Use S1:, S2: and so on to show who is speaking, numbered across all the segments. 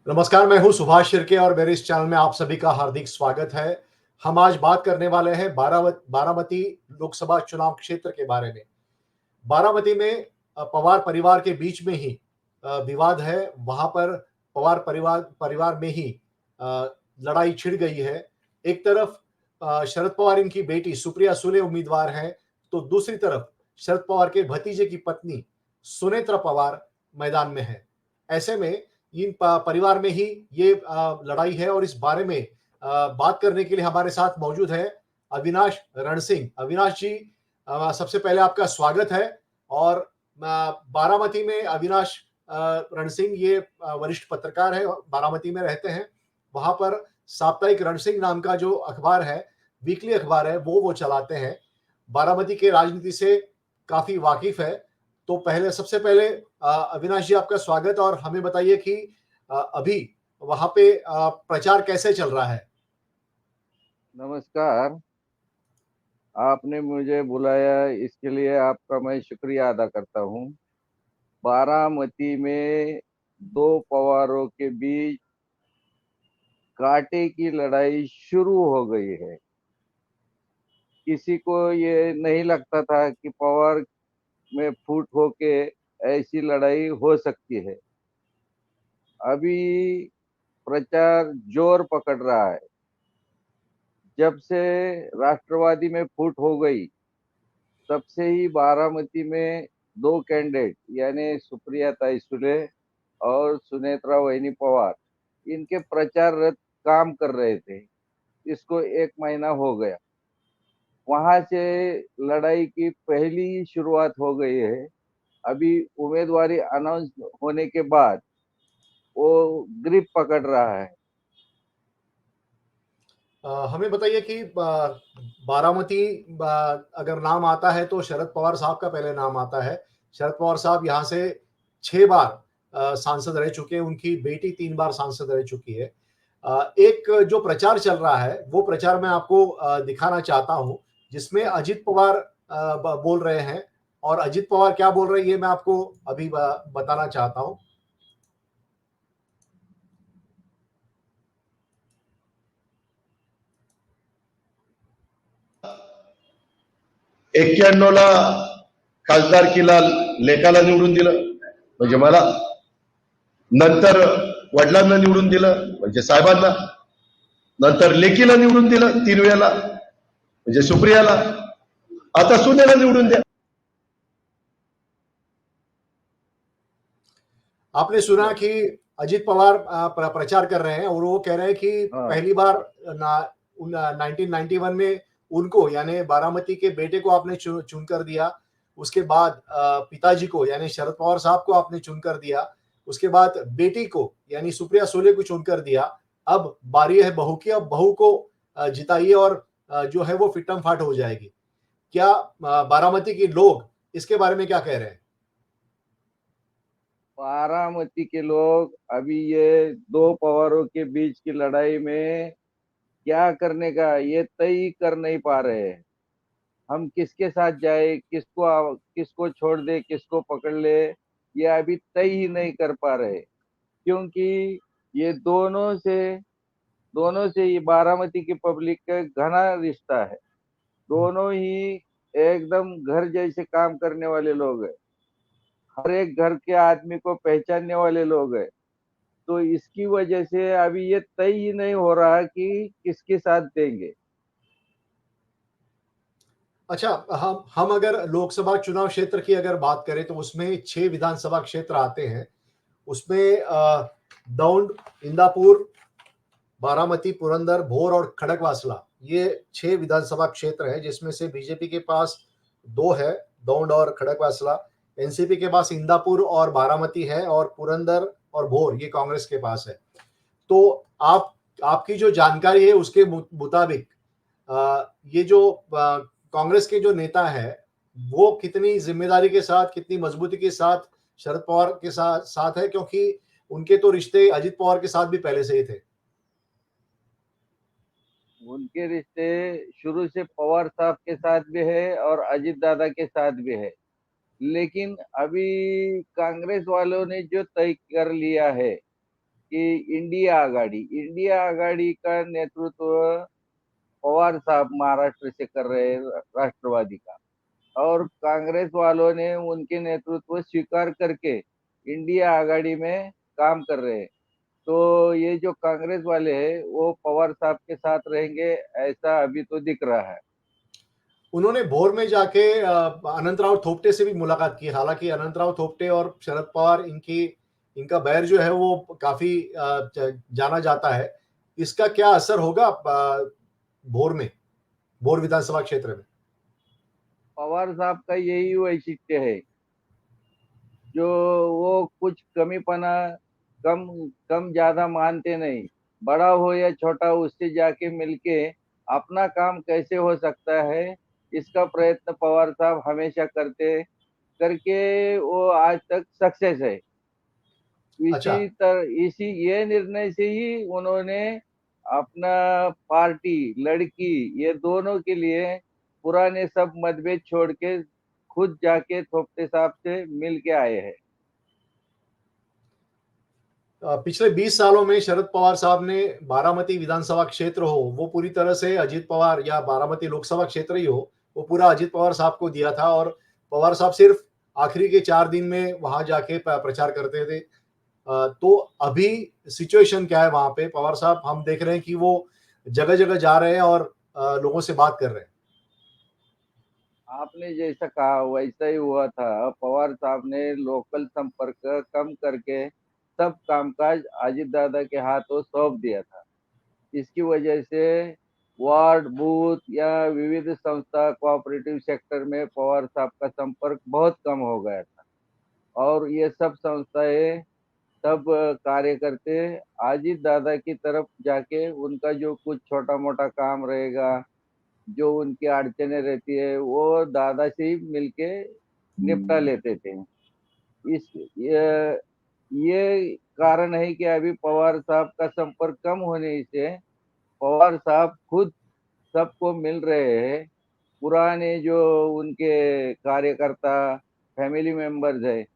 S1: नमस्कार, मैं हूं सुभाष शिर्के और मेरे इस चैनल में आप सभी का हार्दिक स्वागत है। हम आज बात करने वाले हैं बारामती लोकसभा चुनाव क्षेत्र के बारे में। बारामती में पवार परिवार के बीच में ही विवाद है। वहां पर पवार परिवार परिवार में ही अ, लड़ाई छिड़ गई है। एक तरफ शरद पवार इनकी बेटी सुप्रिया सुले उम्मीदवार हैं, तो दूसरी तरफ शरद पवार के भतीजे की पत्नी सुनेत्रा पवार मैदान में है। ऐसे में इन परिवार में ही ये लड़ाई है और इस बारे में बात करने के लिए हमारे साथ मौजूद है अविनाश रणसिंह। अविनाश जी, सबसे पहले आपका स्वागत है। और बारामती में अविनाश रणसिंह ये वरिष्ठ पत्रकार है, बारामती में रहते हैं। वहां पर साप्ताहिक रणसिंह नाम का जो अखबार है, वीकली अखबार है, वो चलाते हैं। बारामती के राजनीति से काफी वाकिफ है। तो पहले सबसे पहले अविनाश जी, आपका स्वागत। और हमें बताइए कि अभी वहां पे प्रचार कैसे चल रहा है।
S2: नमस्कार। आपने मुझे बुलाया, इसके लिए आपका मैं शुक्रिया अदा करता हूँ। बारामती में दो पवारों के बीच कांटे की लड़ाई शुरू हो गई है। किसी को ये नहीं लगता था कि पवार में फूट होके ऐसी लड़ाई हो सकती है। अभी प्रचार जोर पकड़ रहा है। जब से राष्ट्रवादी में फूट हो गई, तब से ही बारामती में दो कैंडिडेट यानी सुप्रिया ताई सुले और सुनेत्रा वहिनी पवार, इनके प्रचार रथ काम कर रहे थे। इसको 1 महीना हो गया। वहां से लड़ाई की पहली शुरुआत हो गई है। अभी उम्मीदवारी अनाउंस होने के बाद वो ग्रिप पकड़ रहा है।
S1: हमें बताइए कि बारामती अगर नाम आता है तो शरद पवार साहब का पहले नाम आता है। शरद पवार साहब यहाँ से 6 बार सांसद रह चुके हैं। उनकी बेटी 3 बार सांसद रह चुकी है। एक जो प्रचार चल रहा है वो प्रचार मैं आपको दिखाना चाहता हूँ, जिसमें अजित पवार बोल रहे हैं। और अजित पवार क्या बोल रहे हैं ये मैं आपको अभी बताना चाहता हूँ।
S3: 91ला खासदारकीला लेकाला निवडून दिलं म्हणजे मला, नंतर वडिलांना निवडून दिलं म्हणजे साहेबांना, नंतर लेकीला निवडून दिलं 3 वेळेला म्हणजे सुप्रियाला, आता सुनेला निवडून द्या।
S1: आपने सुना कि अजित पवार प्रचार कर रहे हैं और वो कह रहे हैं कि
S2: हाँ,
S1: पहली बार 1991 में उनको यानी बारामती के बेटे को आपने चुन कर दिया। उसके बाद पिताजी को यानी शरद पवार साहब को आपने चुन कर दिया। उसके बाद बेटी को यानी सुप्रिया सुले को चुन कर दिया। अब बारी है बहू की। अब बहू को जिताइए और जो है वो फिट्टम फाट हो जाएगी। क्या बारामती के लोग इसके बारे में क्या कह रहे हैं?
S2: बारामती के लोग अभी ये दो पवारों के बीच की लड़ाई में क्या करने का ये तय कर नहीं पा रहे हैं। हम किसके साथ जाए, किसको छोड़ दे, किसको पकड़ ले, ये अभी तय ही नहीं कर पा रहे। क्योंकि ये दोनों से ये बारामती की पब्लिक का घना रिश्ता है। दोनों ही एकदम घर जैसे काम करने वाले लोग हैं। हर एक घर के आदमी को पहचानने वाले लोग हैं। तो इसकी वजह से अभी ये तय ही नहीं हो रहा कि किसके साथ देंगे।
S1: अच्छा, हम अगर लोकसभा चुनाव क्षेत्र की अगर बात करें तो उसमें 6 विधानसभा क्षेत्र आते हैं। उसमें दौंड, इंदापुर, बारामती, पुरंदर, भोर और खड़गवासला, ये 6 विधानसभा क्षेत्र हैं, जिसमें से बीजेपी के पास 2 है, दौंड और खड़गवासला। एनसीपी के पास इंदापुर और बारामती है, और पुरंदर और भोर ये कांग्रेस के पास है। तो आपकी जो जानकारी है उसके मुताबिक ये जो कांग्रेस के जो नेता है, वो कितनी जिम्मेदारी के साथ, कितनी मजबूती के साथ शरद पवार के साथ साथ है, क्योंकि उनके तो रिश्ते अजित पवार के साथ भी पहले से ही थे।
S2: उनके रिश्ते शुरू से पवार साहब के साथ भी है और अजित दादा के साथ भी है। लेकिन अभी कांग्रेस वालों ने जो तय कर लिया है कि इंडिया आघाड़ी का नेतृत्व पवार साहब महाराष्ट्र से कर रहे हैं, राष्ट्रवादी का, और कांग्रेस वालों ने उनके नेतृत्व स्वीकार करके इंडिया आघाड़ी में काम कर रहे हैं। तो ये जो कांग्रेस वाले हैं वो पवार साहब के साथ रहेंगे, ऐसा अभी तो दिख रहा है।
S1: उन्होंने भोर में जाके अनंतराव थोपटे से भी मुलाकात की। हालांकि अनंतराव थोपटे और शरद पवार इनका बैर जो है वो काफी जाना जाता है। इसका क्या असर होगा भोर विधानसभा क्षेत्र में?
S2: पवार साहब का यही वैशिष्ट्य है, जो वो कुछ कमीपना कम कम ज्यादा मानते नहीं। बड़ा हो या छोटा, उससे जाके मिलके अपना काम कैसे हो सकता है, इसका प्रयत्न पवार साहब हमेशा करके वो आज तक सक्सेस है।
S1: अच्छा,
S2: इसी ये निर्णय से ही उन्होंने अपना पार्टी, लड़की, ये दोनों के लिए पुराने सब मतभेद छोड़ के खुद जाके थोपटे साहब से मिल के आए हैं।
S1: पिछले 20 सालों में शरद पवार साहब ने बारामती विधानसभा क्षेत्र हो वो पूरी तरह से अजित पवार, या बारामती लोकसभा क्षेत्र ही हो वो पूरा अजित पवार साहब को दिया था, और पवार साहब सिर्फ आखिरी के 4 दिन में वहां जाके प्रचार करते थे। तो अभी सिचुएशन क्या है वहां पे? पवार साहब, हम देख रहे हैं कि वो जगह जगह जा रहे हैं और लोगों से बात कर रहे हैं।
S2: आपने जैसा कहा वैसा ही हुआ था। पवार साहब ने लोकल संपर्क कम करके सब कामकाज अजित दादा के हाथों सौंप दिया था। इसकी वजह से वार्ड, बूथ या विविध संस्था, कोऑपरेटिव सेक्टर में पवार साहब का संपर्क बहुत कम हो गया था, और ये सब संस्थाएं, सब कार्यकर्ते अजित दादा की तरफ जाके उनका जो कुछ छोटा मोटा काम रहेगा, जो उनकी अड़चने रहती है, वो दादा से ही मिलके निपटा लेते थे। इस ये कारण है कि अभी पवार साहब का संपर्क कम होने से पवार साहब खुद सबको मिल रहे हैं। पुराने जो उनके कार्यकर्ता, फैमिली मेंबर्स है,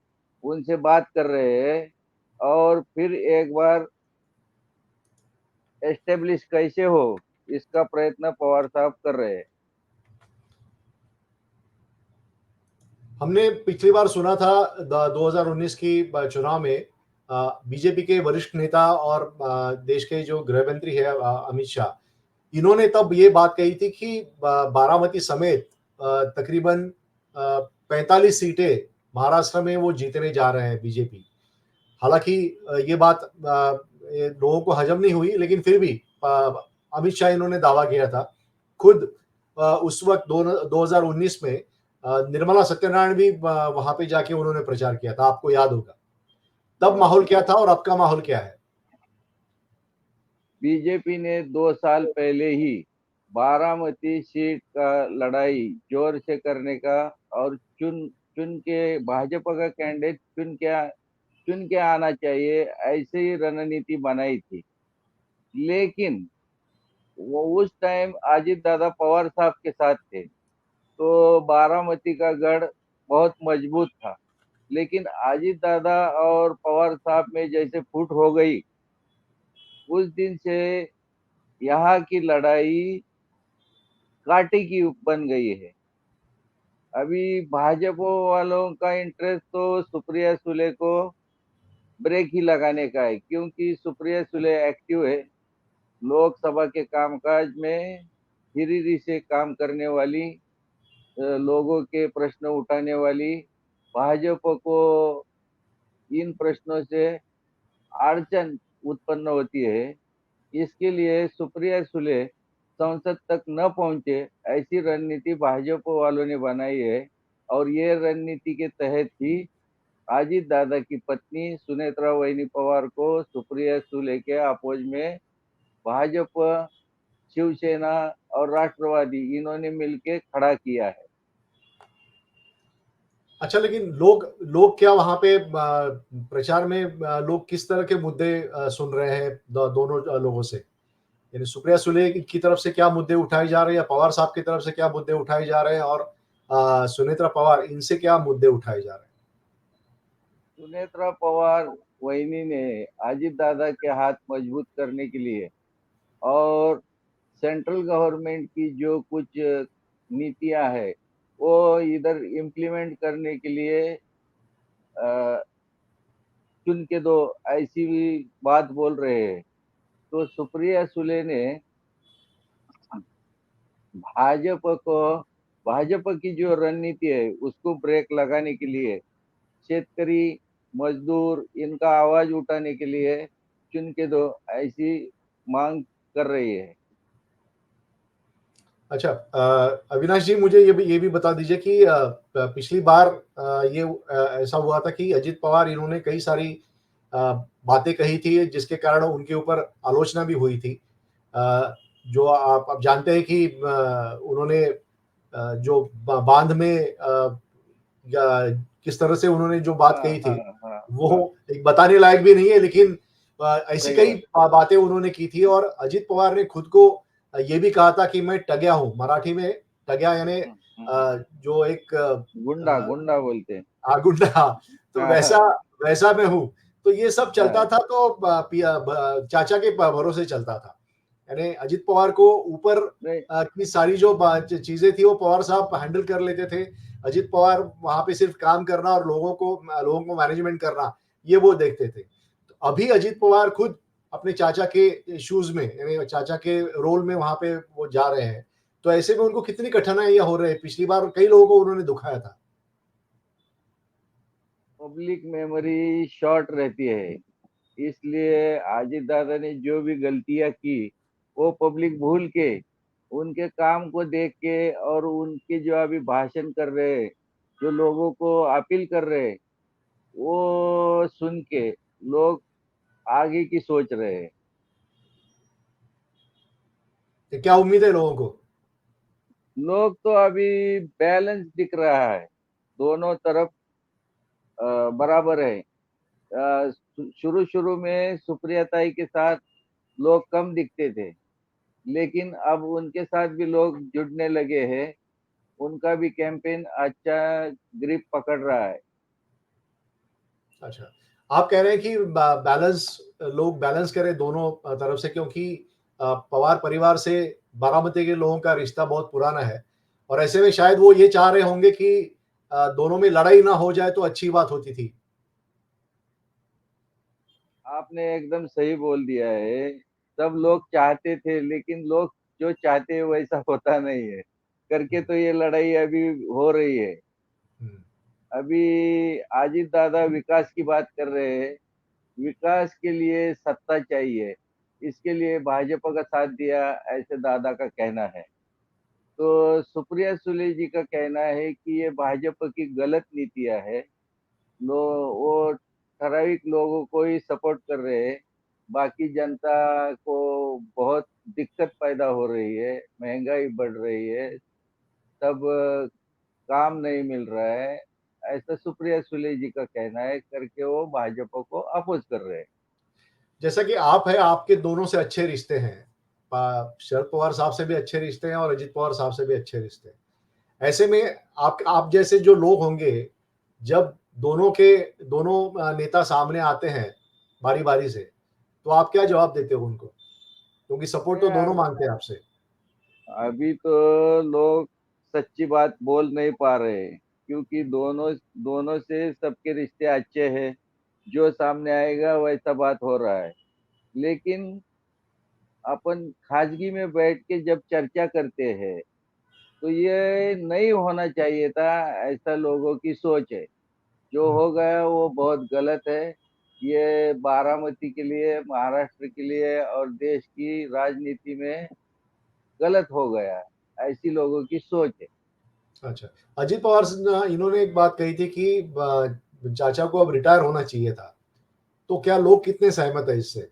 S2: उनसे बात कर रहे हैं, और फिर एक बार एस्टेब्लिश कैसे हो, इसका प्रयत्न पवार साहब कर रहे हैं।
S1: हमने पिछली बार सुना था 2019 की चुनाव में बीजेपी के वरिष्ठ नेता और देश के जो गृह मंत्री है अमित शाह, इन्होंने तब ये बात कही थी कि बारामती समेत तकरीबन 45 सीटें महाराष्ट्र में वो जीतने जा रहे हैं बीजेपी। हालांकि ये बात ये लोगों को हजम नहीं हुई, लेकिन फिर भी अमित शाह इन्होंने दावा किया था खुद। उस वक्त 2019 में निर्मला सत्यनारायण भी वहां पे जाके उन्होंने प्रचार किया था, आपको याद होगा। तब माहौल क्या था और अब का माहौल क्या है?
S2: बीजेपी ने 2 साल पहले ही बारामती सीट का लड़ाई जोर से करने का, और चुन चुन के भाजपा का कैंडिडेट चुन के आना चाहिए, ऐसे ही रणनीति बनाई थी। लेकिन वो उस टाइम अजित दादा पवार साहब के साथ थे, तो बारामती का गढ़ बहुत मजबूत था। लेकिन अजित दादा और पवार साहब में जैसे फूट हो गई, उस दिन से यहाँ की लड़ाई कांटे की बन गई है। अभी भाजपा वालों का इंटरेस्ट तो सुप्रिया सुले को ब्रेक ही लगाने का है, क्योंकि सुप्रिया सुले एक्टिव है, लोकसभा के कामकाज में हिरिरी से काम करने वाली, लोगों के प्रश्न उठाने वाली, भाजपा को इन प्रश्नों से अड़चन उत्पन्न होती है। इसके लिए सुप्रिया सुले संसद तक न पहुंचे, ऐसी रणनीति भाजपा वालों ने बनाई है, और ये रणनीति के तहत ही अजित दादा की पत्नी सुनेत्रा वहिनी पवार को सुप्रिया सुले के अपोज में भाजपा, शिवसेना और राष्ट्रवादी, इन्होंने मिलकर खड़ा किया है।
S1: अच्छा, लेकिन लोग लोग क्या वहां पे प्रचार में लोग किस तरह के मुद्दे सुन रहे हैं दोनों लोगों से? यानी सुप्रिया सुले की तरफ से क्या मुद्दे उठाए जा रहे हैं, या पवार साहब की तरफ से क्या मुद्दे उठाए जा रहे हैं, और सुनेत्रा पवार, इनसे क्या मुद्दे उठाए जा रहे हैं?
S2: सुनेत्रा पवार वहिनी ने अजित दादा के हाथ मजबूत करने के लिए और सेंट्रल गवर्नमेंट की जो कुछ नीतियां है वो इधर इम्प्लीमेंट करने के लिए अ, चुन के दो, ऐसी भी बात बोल रहे हैं। तो सुप्रिया सुले ने भाजपा को भाजपा की जो रणनीति है उसको ब्रेक लगाने के लिए, शेतकरी मजदूर इनका आवाज उठाने के लिए चुन के दो ऐसी मांग कर रही है।
S1: अच्छा, अविनाश जी, मुझे ये भी बता दीजिए कि पिछली बार ऐसा हुआ था कि अजित पवार इन्होंने कई सारी अ, बातें कही थी जिसके कारण उनके ऊपर आलोचना भी हुई थी। जो आप जानते हैं कि उन्होंने जो बांध में या किस तरह से उन्होंने जो बात
S2: हाँ
S1: कही
S2: हाँ
S1: थी,
S2: हाँ
S1: वो
S2: हाँ,
S1: एक बताने लायक भी नहीं है, लेकिन ऐसी
S2: सही
S1: कई
S2: बात।
S1: बातें उन्होंने की थी और अजित पवार ने खुद को ये भी कहा था कि मैं टग्या हूँ। मराठी में टग्या यानी
S2: हम्म।
S1: जो एक
S2: गुंडा गुंडा बोलते हैं।
S1: गुंडा, तो
S2: हाँ
S1: वैसा
S2: हाँ
S1: वैसा मैं हूँ। तो ये सब चलता
S2: हाँ,
S1: था, तो चाचा के भरोसे चलता था। यानी अजित पवार को ऊपर
S2: नहीं
S1: की सारी जो चीजें थी वो पवार साहब हैंडल कर लेते थे। अजित पवार वहां पे सिर्फ काम करना और लोगों को मैनेजमेंट करना, ये वो देखते थे। तो अभी अजित पवार खुद अपने चाचा के शूज में, यानी चाचा के रोल में वहां पे वो जा रहे हैं। तो ऐसे में उनको कितनी कठिनाइयां हो रही है। पिछली बार कई लोगों को उन्होंने दुखाया था।
S2: पब्लिक मेमोरी शॉर्ट रहती है, इसलिए अजित दादा ने जो भी गलतियां की वो पब्लिक भूल के उनके काम को देख के और उनके जो अभी भाषण कर रहे हैं, जो लोगों को अपील कर रहे हैं, वो सुन के लोग आगे की सोच रहे हैं।
S1: तो क्या उम्मीद है लोगों को?
S2: लोग तो अभी बैलेंस दिख रहा है, दोनों तरफ बराबर है। शुरू शुरू में सुप्रिया ताई के साथ लोग कम दिखते थे, लेकिन अब उनके साथ भी लोग जुड़ने लगे हैं। उनका भी कैंपेन अच्छा ग्रिप पकड़ रहा है।
S1: अच्छा, आप कह रहे हैं कि लोग बैलेंस करें दोनों तरफ से, क्योंकि पवार परिवार से बारामती के लोगों का रिश्ता बहुत पुराना है और ऐसे में शायद वो ये चाह रहे होंगे कि दोनों में लड़ाई ना हो जाए तो अच्छी बात होती थी।
S2: आपने एकदम सही बोल दिया है। सब लोग चाहते थे, लेकिन लोग जो चाहते हैं वैसा होता नहीं है करके, तो ये लड़ाई अभी हो रही है।
S1: हम्म,
S2: अभी अजित दादा विकास की बात कर रहे हैं। विकास के लिए सत्ता चाहिए, इसके लिए भाजपा का साथ दिया, ऐसे दादा का कहना है। तो सुप्रिया सुले जी का कहना है कि ये भाजपा की गलत नीतियां है। लो वो ठराविक लोगों को ही सपोर्ट कर रहे हैं, बाकी जनता को बहुत दिक्कत पैदा हो रही है, महंगाई बढ़ रही है, तब काम नहीं मिल रहा है, ऐसा सुप्रिया सुले जी का कहना है करके वो भाजपा को अपोज कर रहे हैं।
S1: जैसा कि आप है, आपके दोनों से अच्छे रिश्ते हैं। शरद पवार साहब से भी अच्छे रिश्ते हैं और अजित पवार साहब से भी अच्छे रिश्ते हैं। ऐसे में आप जैसे जो लोग होंगे, जब दोनों नेता सामने आते हैं बारी बारी से, तो आप क्या जवाब देते हो उनको? क्योंकि सपोर्ट तो दोनों
S2: यार,
S1: मांगते हैं आपसे।
S2: अभी तो लोग सच्ची बात बोल नहीं पा रहे हैं, क्योंकि दोनों दोनों से सबके रिश्ते अच्छे हैं। जो सामने आएगा वैसा बात हो रहा है। लेकिन अपन खाजगी में बैठ के जब चर्चा करते हैं तो ये नहीं होना चाहिए था, ऐसा लोगों की सोच है। जो हो गया वो बहुत गलत है। ये बारामती के लिए, महाराष्ट्र के लिए और देश की राजनीति में गलत हो गया, ऐसी लोगों की सोच है।
S1: अच्छा, अजित पवार इन्होंने एक बात कही थी कि चाचा को अब रिटायर होना चाहिए था। तो क्या लोग कितने सहमत है इससे?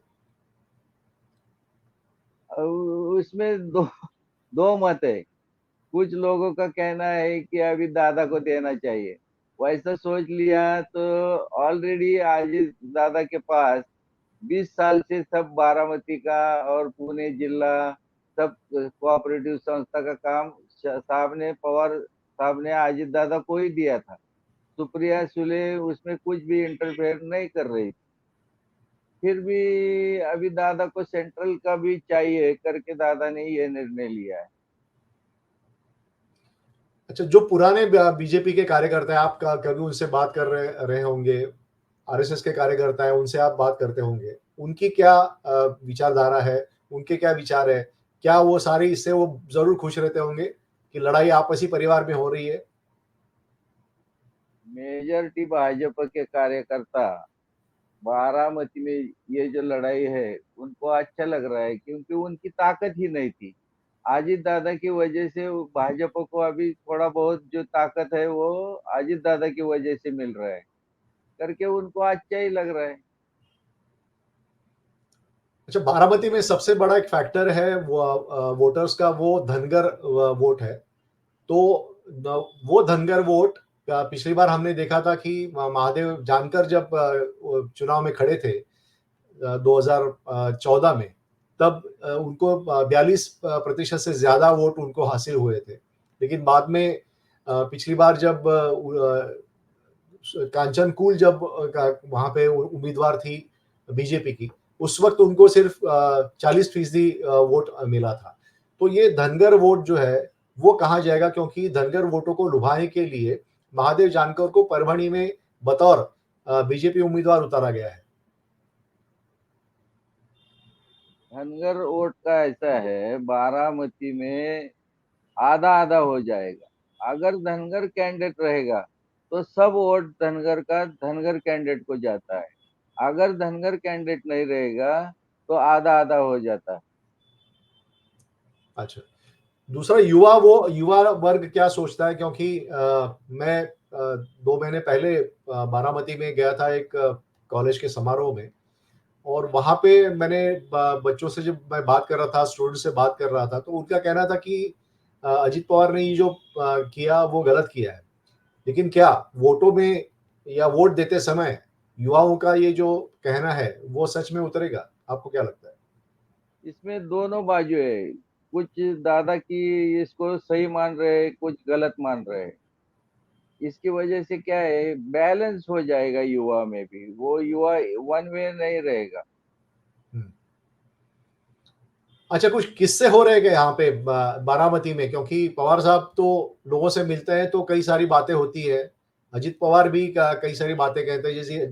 S2: और उसमें दो मत है। कुछ लोगों का कहना है कि अभी दादा को देना चाहिए। वैसा सोच लिया तो ऑलरेडी आज दादा के पास 20 साल से सब बारामती का और पुणे जिला सब कोऑपरेटिव संस्था का काम साहब ने, पवार साहब ने अजित दादा को ही दिया था। सुप्रिया सुले उसमें कुछ भी इंटरफेयर नहीं कर रही। फिर भी अभी दादा को सेंट्रल का भी चाहिए करके दादा ने ये निर्णय लिया है।
S1: अच्छा, जो पुराने बीजेपी के कार्यकर्ता हैं, आप कभी उनसे बात कर रहे होंगे, आरएसएस के कार्यकर्ता हैं, उनसे आप बात करते होंगे, उनकी क्या विचारधारा है, उनके क्या विचार है? क्या वो सारी इससे वो जरूर खुश रहते होंगे कि लड़ाई आपसी परिवार में हो रही है?
S2: मेजॉरिटी भाजपा के कार्यकर्ता बारामती में ये जो लड़ाई है उनको अच्छा लग रहा है, क्योंकि उनकी ताकत ही नहीं थी। अजित दादा की वजह से भाजपा को अभी थोड़ा बहुत जो ताकत है वो अजित दादा की वजह से मिल रहा है करके उनको अच्छा ही लग रहा है।
S1: अच्छा, बारामती में सबसे बड़ा एक फैक्टर है वो वोटर्स का, वो धनगर वोट है। तो वो धनगर वोट पिछली बार हमने देखा था कि महादेव जानकर जब चुनाव में खड़े थे 2014 में, तब उनको 42% से ज्यादा वोट उनको हासिल हुए थे। लेकिन बाद में पिछली बार जब कांचन कुल जब वहां पे उम्मीदवार थी बीजेपी की, उस वक्त उनको सिर्फ 40% वोट मिला था। तो ये धनगर वोट जो है वो कहाँ जाएगा? क्योंकि धनगर वोटों को लुभाने के लिए महादेव जानकर को परभणी में बतौर बीजेपी उम्मीदवार उतारा गया है।
S2: धनगर वोट का ऐसा है, बारामती में आधा आधा हो जाएगा। अगर धनगर कैंडिडेट रहेगा तो सब वोट धनगर का धनगर कैंडिडेट को जाता है। अगर धनगर कैंडिडेट नहीं रहेगा तो आधा आधा हो जाता है।
S1: अच्छा, दूसरा युवा वर्ग क्या सोचता है? क्योंकि मैं 2 महीने पहले बारामती में गया था एक कॉलेज के समारोह में, और वहां पे मैंने बच्चों से जब मैं बात कर रहा था, स्टूडेंट से बात कर रहा था, तो उनका कहना था कि अजित पवार ने ये जो किया वो गलत किया है। लेकिन क्या वोटों में या वोट देते समय युवाओं का ये जो कहना है वो सच में उतरेगा? आपको क्या लगता है?
S2: इसमें दोनों बाजू है। कुछ दादा की इसको सही मान रहे हैं, कुछ गलत मान रहे हैं। इसकी वजह से क्या है, बैलेंस हो जाएगा युवा में भी। वो युवा वन वे नहीं रहेगा।
S1: हम्म। अच्छा, कुछ किस्से हो रहे हैं यहाँ पे बारामती में? क्योंकि पवार साहब तो लोगों से मिलते हैं तो कई सारी बातें होती है। अजित पवार भी कई सारी बातें कहते हैं, जैसे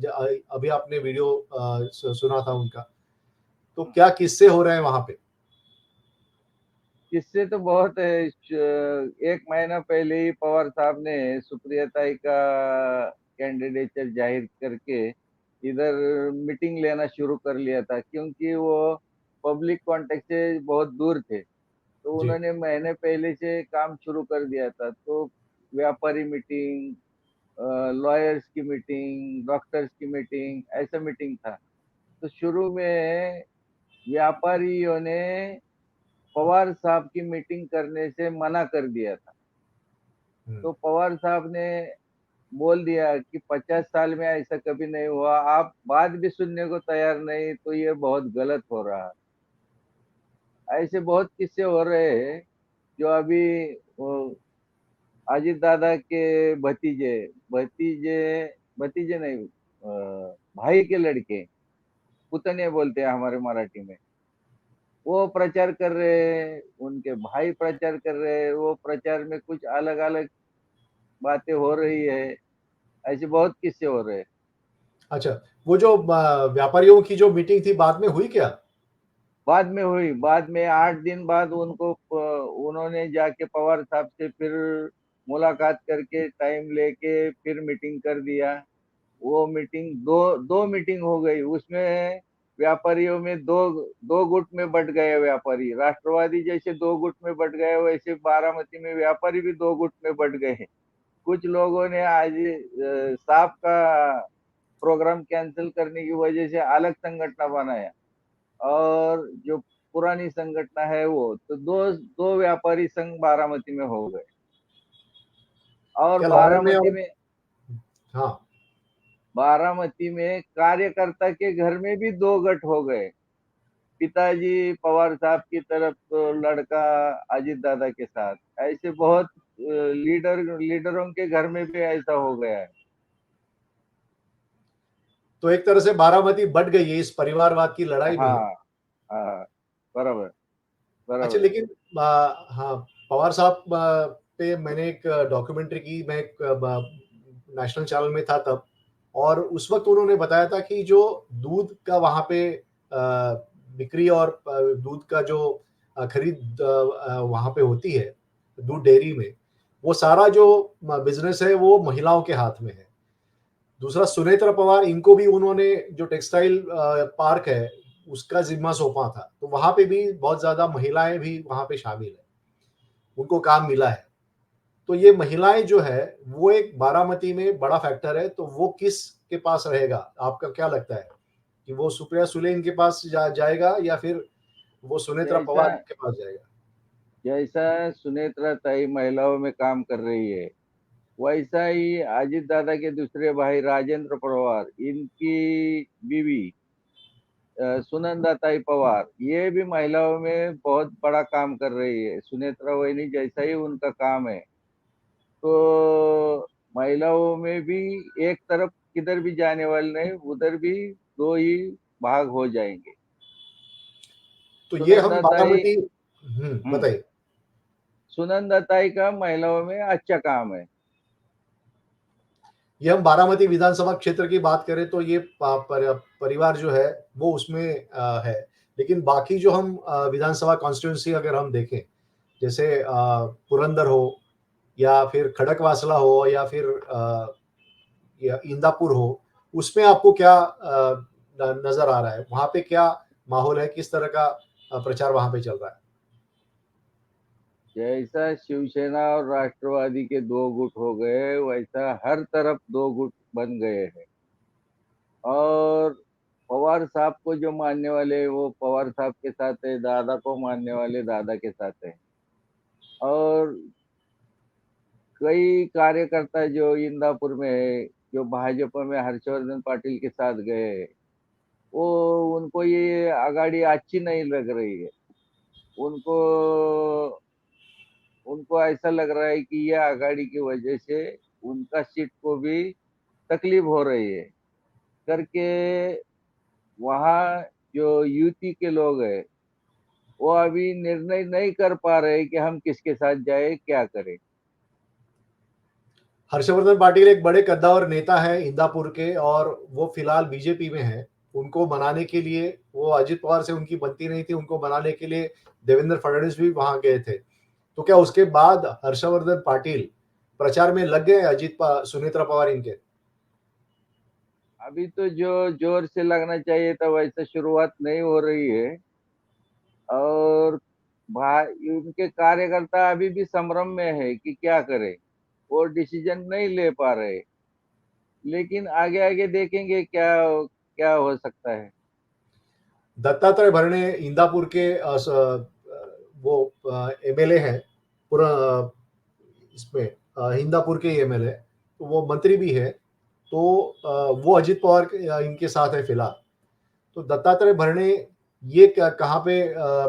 S1: अभी आपने वीडियो सुना था उनका। तो क्या किस्से हो रहे हैं वहां पे?
S2: किससे तो बहुत है। एक महीना पहले ही पवार साहब ने सुप्रिया ताई का कैंडिडेचर जाहिर करके इधर मीटिंग लेना शुरू कर लिया था, क्योंकि वो पब्लिक कांटेक्ट से बहुत दूर थे। तो
S1: जी।
S2: उन्होंने महीने पहले से काम शुरू कर दिया था। तो व्यापारी मीटिंग, लॉयर्स की मीटिंग, डॉक्टर्स की मीटिंग, ऐसा मीटिंग था। तो शुरू में व्यापारियों ने पवार साहब की मीटिंग करने से मना कर दिया था।
S1: हम्म।
S2: तो पवार साहब ने बोल दिया कि 50 साल में ऐसा कभी नहीं हुआ, आप बात भी सुनने को तैयार नहीं, तो ये बहुत गलत हो रहा है। ऐसे बहुत किस्से हो रहे हैं। जो अभी वो अजित दादा के भतीजे भतीजे भतीजे नहीं, भाई के लड़के, पुतने बोलते हैं हमारे मराठी में, वो प्रचार कर रहे हैं, उनके भाई प्रचार कर रहे हैं। वो प्रचार में कुछ अलग अलग बातें हो रही है। ऐसे बहुत किस्से हो रहे हैं।
S1: अच्छा, वो जो व्यापारियों की जो मीटिंग थी बाद में हुई क्या?
S2: बाद में हुई, बाद में 8 दिन बाद उनको उन्होंने जाके पवार साहब से फिर मुलाकात करके टाइम लेके फिर मीटिंग कर दिया। वो मीटिंग दो दो मीटिंग हो गई उसमें। व्यापारियों में दो दो गुट में बट गए व्यापारी। राष्ट्रवादी जैसे दो गुट में बट गए, वैसे बारामती में व्यापारी भी दो गुट में बट गए। कुछ लोगों ने आज साहब का प्रोग्राम कैंसिल करने की वजह से अलग संगठन बनाया, और जो पुरानी संगठन है वो तो दो दो व्यापारी संघ बारामती में हो गए। और
S1: क्या लॉयर में और हाँ।
S2: बारामती में कार्यकर्ता के घर में भी दो गठ हो गए। पिताजी पवार साहब की तरफ तो लड़का अजित दादा के साथ, ऐसे बहुत लीडरों के घर में भी ऐसा हो गया है।
S1: तो एक तरह से बारामती बढ़ गई है इस परिवारवाद की लड़ाई में।
S2: हाँ हाँ, बराबर
S1: अच्छा,
S2: बराबर।
S1: लेकिन हाँ, पवार साहब पे मैंने एक डॉक्यूमेंट्री की, मैं एक नेशनल चैनल में था तब, और उस वक्त उन्होंने बताया था कि जो दूध का वहाँ पे बिक्री और दूध का जो खरीद वहाँ पे होती है दूध डेयरी में, वो सारा जो बिजनेस है वो महिलाओं के हाथ में है। दूसरा, सुनेत्रा पवार, इनको भी उन्होंने जो टेक्सटाइल पार्क है उसका जिम्मा सौंपा था, तो वहां पे भी बहुत ज्यादा महिलाएं भी वहां पे शामिल है, उनको काम मिला है। तो ये महिलाएं जो है वो एक बारामती में बड़ा फैक्टर है। तो वो किस के पास रहेगा, आपका क्या लगता है कि वो सुप्रिया सुले इनके पास जाएगा या फिर वो सुनेत्रा
S2: जैसा
S1: पवार के पास जाएगा?
S2: जैसा सुनेत्रा ताई महिलाओं में काम कर रही है, वैसा ही अजित दादा के दूसरे भाई राजेंद्र पवार, इनकी बीवी सुनंदा ताई पवार, ये भी महिलाओं में बहुत बड़ा काम कर रही है। सुनेत्रा वहिनी जैसा ही उनका काम है, तो महिलाओं में भी एक तरफ किधर भी जाने वाले नहीं, उधर भी दो ही भाग हो जाएंगे।
S1: तो ये हम
S2: सुनंदा ताई
S1: बारामती,
S2: हम्म
S1: बताइए।
S2: सुनंदा ताई का महिलाओं में अच्छा काम है।
S1: ये हम बारामती विधानसभा क्षेत्र की बात करें तो ये परिवार जो है वो उसमें है। लेकिन बाकी जो हम विधानसभा कॉन्स्टिट्यूंसी अगर हम देखें, जैसे पुरंदर हो या फिर खड़कवासला हो या फिर या इंदापुर हो, उसमें आपको क्या नजर आ रहा है? वहां पे क्या माहौल है, किस तरह का प्रचार वहां पे चल रहा है?
S2: जैसा शिवसेना और राष्ट्रवादी के दो गुट हो गए, वैसा हर तरफ दो गुट बन गए हैं। और पवार साहब को जो मानने वाले वो पवार साहब के साथ है, दादा को मानने वाले दादा के साथ है। और कई कार्यकर्ता जो इंदापुर में है, जो भाजपा में हर्षवर्धन पाटिल के साथ गए, वो उनको ये आगाड़ी अच्छी नहीं लग रही है। उनको उनको ऐसा लग रहा है कि ये आगाड़ी की वजह से उनका सीट को भी तकलीफ हो रही है करके, वहाँ जो यूपी के लोग हैं वो अभी निर्णय नहीं कर पा रहे कि हम किसके साथ जाए, क्या करें।
S1: हर्षवर्धन पाटिल एक बड़े कद्दावर नेता है इंदापुर के, और वो फिलहाल बीजेपी में है। उनको मनाने के लिए, वो अजित पवार से उनकी बनती नहीं थी, उनको मनाने के लिए देवेंद्र फडणवीस भी वहां गए थे। तो क्या उसके बाद हर्षवर्धन पाटिल प्रचार में लग गए सुनेत्रा पवार इनके?
S2: अभी तो जो जोर से लगना चाहिए था वैसा शुरुआत नहीं हो रही है। और उनके कार्यकर्ता अभी भी संभ्रम में है कि क्या करें, वो डिसीजन नहीं ले पा रहे। लेकिन आगे आगे देखेंगे क्या क्या हो सकता है।
S1: दत्तात्रय भरणे इंदापुर के वो एमएलए हैं, पूरा इसमें इंदापुर के एमएलए, तो वो मंत्री भी है। तो वो अजित पवार इनके साथ है फिलहाल। तो दत्तात्रेय भरणे ये कहाँ पे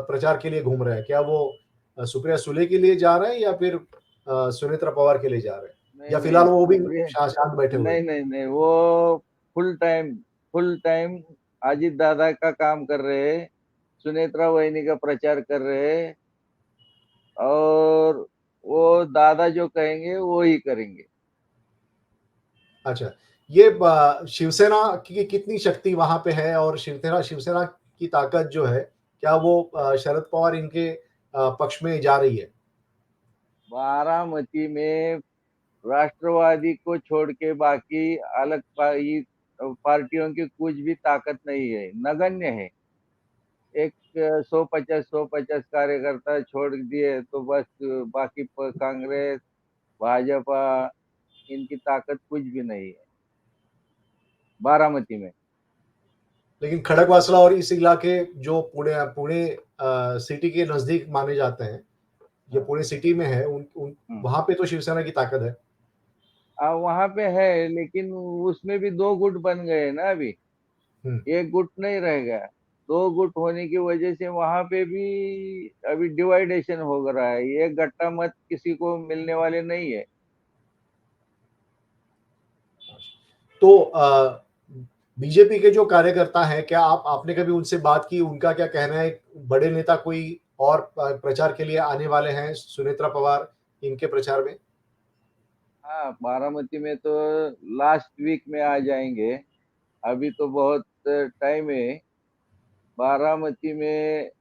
S1: प्रचार के लिए घूम रहे हैं? क्या वो सुप्रिया सुले के लिए जा रहे हैं या फिर सुनेत्रा पवार के लिए जा रहे हैं,
S2: नहीं
S1: या
S2: नहीं
S1: फिलहाल वो भी
S2: सुप्रिया,
S1: शांत बैठे हुए
S2: नहीं
S1: हैं?
S2: नहीं नहीं, वो फुल टाइम अजित दादा का काम कर रहे हैं, सुनेत्रा वहिनी का प्रचार कर रहे हैं। और वो दादा जो कहेंगे वो ही करेंगे।
S1: अच्छा, ये शिवसेना की कितनी शक्ति वहां पे है, और शिवसेना शिवसेना की ताकत जो है, क्या वो शरद पवार इनके पक्ष में जा रही है?
S2: बारामती में राष्ट्रवादी को छोड़ के बाकी अलग पार्टियों की कुछ भी ताकत नहीं है, नगण्य है। एक 150 कार्यकर्ता छोड़ दिए तो बस बाकी कांग्रेस, भाजपा, इनकी ताकत कुछ भी नहीं है बारामती में।
S1: लेकिन खड़गवासला और इस इलाके जो पुणे पुणे सिटी के नजदीक माने जाते हैं, जो पुणे सिटी में है, उन
S2: हम्म।
S1: वहां पे तो शिवसेना की ताकत है।
S2: वहां पे है, लेकिन उसमें भी दो गुट बन गए ना अभी,
S1: हम्म,
S2: एक गुट नहीं रह गया। दो गुट होने की वजह से वहां पे भी अभी डिवाइडेशन हो रहा है, ये गट्टा मत किसी को मिलने वाले नहीं है।
S1: तो बीजेपी के जो कार्यकर्ता हैं, क्या आपने कभी उनसे बात की? उनका क्या कहना है? बड़े नेता कोई और प्रचार के लिए आने वाले हैं, सुनेत्रा पवार इनके प्रचार में?
S2: हाँ, बारामती में तो लास्ट वीक में आ जाएंगे। अभी तो बहुत टाइम है बारामती में।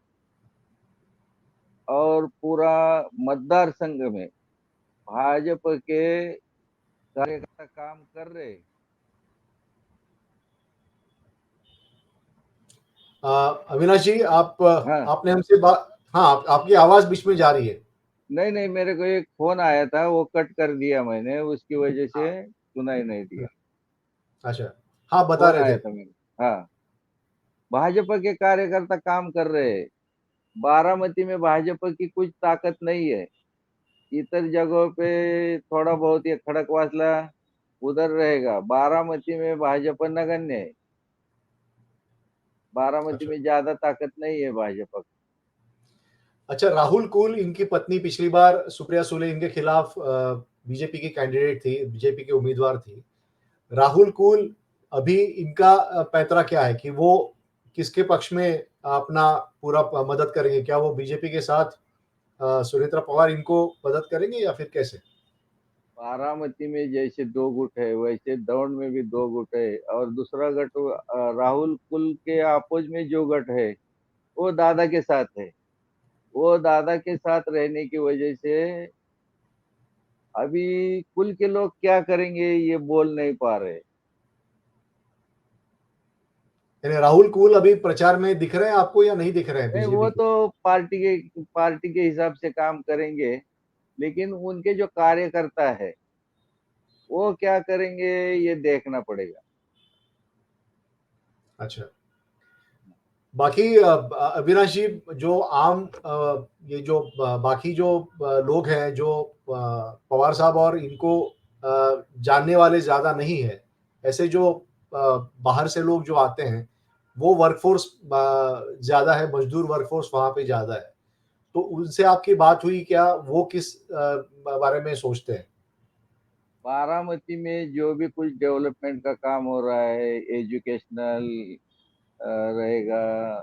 S2: और पूरा मतदार संघ में भाजपा के कार्यकर्ता काम कर रहे।
S1: अविनाश जी,
S2: हाँ,
S1: आपने हमसे बात, हाँ, आपकी आवाज बीच में जा रही है।
S2: नहीं नहीं, मेरे को एक फोन आया था, वो कट कर दिया मैंने, उसकी वजह से
S1: हाँ,
S2: सुनाई नहीं दिया।
S1: अच्छा, हाँ, बता
S2: फोन
S1: रहे
S2: आया
S1: थे।
S2: था मेरे। हाँ, भाजपा के कार्यकर्ता काम कर रहे हैं। बारामती में भाजपा की कुछ ताकत नहीं है। इतर जगहों पे थोड़ा बहुत ये खड़कवासला उधर रहेगा, बारामती में भाजपा नगण्य है। बारामती
S1: अच्छा,
S2: में ज्यादा ताकत नहीं है भाजपा की।
S1: अच्छा, राहुल कुल इनकी पत्नी पिछली बार सुप्रिया सुले इनके खिलाफ बीजेपी की कैंडिडेट थी, बीजेपी की उम्मीदवार थी। राहुल कुल अभी इनका पैंतरा क्या है कि वो किसके पक्ष में अपना पूरा मदद करेंगे? क्या वो बीजेपी के साथ सुनेत्रा पवार इनको मदद करेंगे या फिर कैसे?
S2: बारामती में जैसे दो गुट है, वैसे दौंड में भी दो गुट है। और दूसरा गट राहुल कुल के अपोज में जो गट है, वो दादा के साथ है। वो दादा के साथ रहने की वजह से अभी कुल के लोग क्या करेंगे ये बोल नहीं पा रहे।
S1: यानी राहुल कुल अभी प्रचार में दिख रहे हैं आपको या नहीं दिख रहे हैं
S2: नहीं,
S1: बीजेपी
S2: वो
S1: के?
S2: तो पार्टी के हिसाब से काम करेंगे। लेकिन उनके जो कार्यकर्ता है वो क्या करेंगे ये देखना पड़ेगा।
S1: अच्छा, बाकी अविनाश जी, जो ये जो बाकी जो लोग हैं, जो पवार साहब और इनको जानने वाले ज्यादा नहीं है, ऐसे जो बाहर से लोग जो आते हैं, वो वर्कफोर्स ज्यादा है, मजदूर वर्कफोर्स वहां पे ज्यादा है। तो उनसे आपकी बात हुई क्या? वो किस बारे में सोचते हैं?
S2: बारामती में जो भी कुछ डेवलपमेंट का काम हो रहा है, एजुकेशनल रहेगा,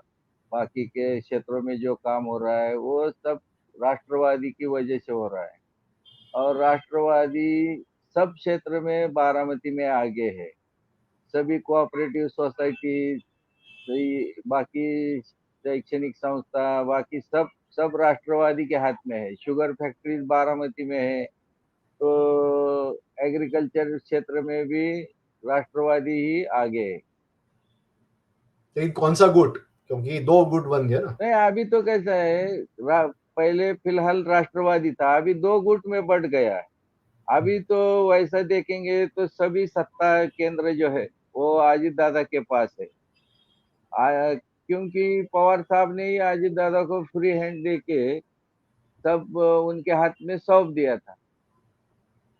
S2: बाकी के क्षेत्रों में जो काम हो रहा है वो सब राष्ट्रवादी की वजह से हो रहा है। और राष्ट्रवादी सब क्षेत्र में बारामती में आगे है। सभी कोऑपरेटिव सोसाइटी, बाकी शैक्षणिक संस्था, बाकी सब सब राष्ट्रवादी के हाथ में है। शुगर फैक्ट्रीज बारामती में है। तो एग्रीकल्चर क्षेत्र में भी राष्ट्रवादी ही आगे है।
S1: लेकिन कौन सा गुट? क्योंकि दो गुट बन गए ना।
S2: नहीं, अभी तो कैसा है, पहले फिलहाल राष्ट्रवादी था, अभी दो गुट में बढ़ गया है। अभी तो वैसा देखेंगे तो सभी सत्ता केंद्र जो है वो अजित दादा के पास है। क्योंकि पवार साहब ने ही अजित दादा को फ्री हैंड दे के सब उनके हाथ में सौंप दिया था।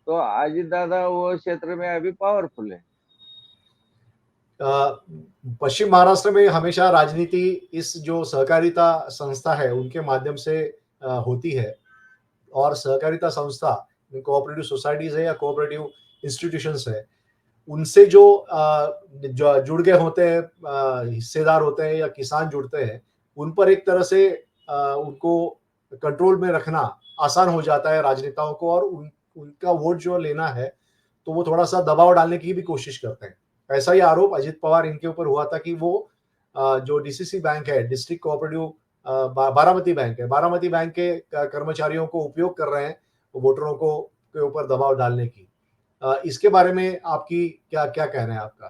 S2: तो अजित दादा वो क्षेत्र में अभी पावरफुल है।
S1: अ, पश्चिम महाराष्ट्र में हमेशा राजनीति इस जो सहकारिता संस्था है उनके माध्यम से होती है। और सहकारिता संस्था, कोऑपरेटिव सोसाइटीज है या कोऑपरेटिव इंस्टीट्यूशंस है, उनसे जो जुड़ गए होते हैं, हिस्सेदार होते हैं या किसान जुड़ते हैं, उन पर एक तरह से उनको कंट्रोल में रखना आसान हो जाता है राजनेताओं को, और उनका वोट जो लेना है, तो वो थोड़ा सा दबाव डालने की भी कोशिश करते हैं। ऐसा ही आरोप अजित पवार इनके ऊपर हुआ था कि वो जो डीसीसी बैंक है, डिस्ट्रिक्ट कोऑपरेटिव बारामती बैंक है, बारामती बैंक के कर्मचारियों को उपयोग कर रहे हैं वोटरों को के ऊपर दबाव डालने की। इसके बारे में आपकी क्या क्या कहना है आपका?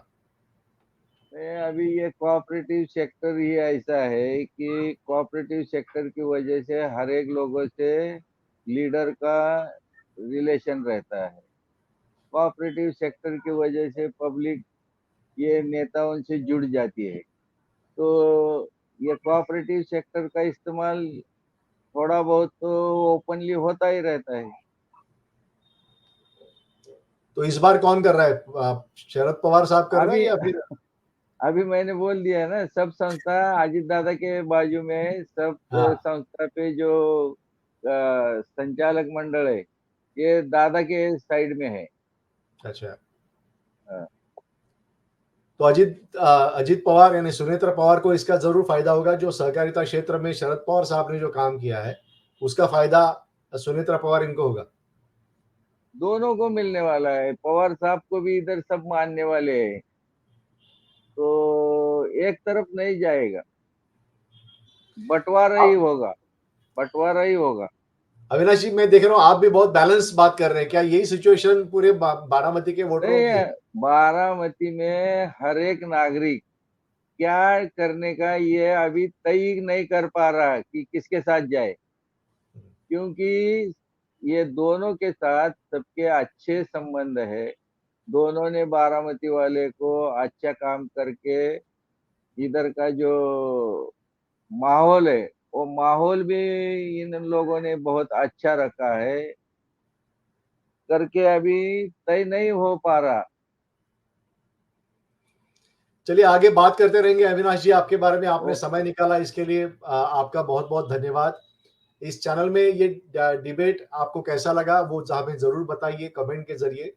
S2: अभी ये कोऑपरेटिव सेक्टर ही ऐसा है कि कोऑपरेटिव सेक्टर की वजह से हर एक लोगों से लीडर का रिलेशन रहता है। कोऑपरेटिव सेक्टर की वजह से पब्लिक ये नेताओं से जुड़ जाती है। तो ये कोऑपरेटिव सेक्टर का इस्तेमाल थोड़ा बहुत तो ओपनली होता ही रहता है।
S1: तो इस बार कौन कर रहा है? शरद पवार साहब कर रहे हैं
S2: अभी
S1: या फिर?
S2: अभी मैंने बोल दिया है ना, सब संस्था अजित दादा के बाजू में है। सब
S1: हाँ,
S2: संस्था पे जो संचालक मंडल है ये दादा के साइड में है।
S1: अच्छा।
S2: हाँ।
S1: तो अजित पवार यानी सुनेत्र पवार को इसका जरूर फायदा होगा। जो सहकारिता क्षेत्र में शरद पवार साहब ने जो काम किया है उसका फायदा सुनेत्र पवार इनको होगा।
S2: दोनों को मिलने वाला है। पवार साहब को भी इधर सब मानने वाले हैं, तो एक तरफ नहीं जाएगा, बंटवारा ही होगा, बंटवारा ही होगा।
S1: अविनाश जी, मैं देख रहा हूँ आप भी बहुत बैलेंस बात कर रहे हैं। क्या यही सिचुएशन पूरे बारामती के वोटरों
S2: नहीं
S1: की
S2: है,
S1: है?
S2: बारामती में हर एक नागरिक क्या करने का ये अभी तय नहीं कर पा रहा कि किसके साथ जाए, क्योंकि ये दोनों के साथ सबके अच्छे संबंध है। दोनों ने बारामती वाले को अच्छा काम करके इधर का जो माहौल है वो माहौल भी इन लोगों ने बहुत अच्छा रखा है, करके अभी तय नहीं हो पा रहा।
S1: चलिए आगे बात करते रहेंगे। अविनाश जी, आपके बारे में आपने
S2: ओ,
S1: समय निकाला, इसके लिए आपका बहुत बहुत धन्यवाद। इस चैनल में ये डिबेट आपको कैसा लगा वो हमें जरूर बताइए कमेंट के जरिए।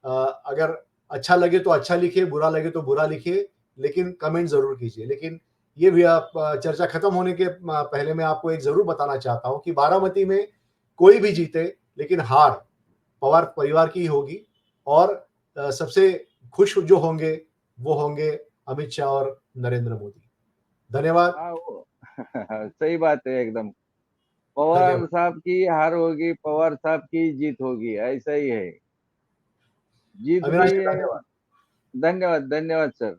S1: अगर अच्छा लगे तो अच्छा लिखिए, बुरा लगे तो बुरा लिखिए, लेकिन कमेंट जरूर कीजिए। लेकिन ये भी चर्चा खत्म होने के पहले मैं आपको एक जरूर बताना चाहता हूं कि बारामती में कोई भी जीते, लेकिन हार पवार परिवार की होगी। और सबसे खुश जो होंगे वो होंगे अमित शाह और नरेंद्र मोदी। धन्यवाद।
S2: हाँ वो सही बात है एकदम। पवार
S1: धन्यवाद।
S2: साहब की हार होगी, पवार साहब की जीत होगी, ऐसा ही है। जीत भी
S1: अविनाश जी, धन्यवाद।
S2: धन्यवाद, धन्यवाद सर।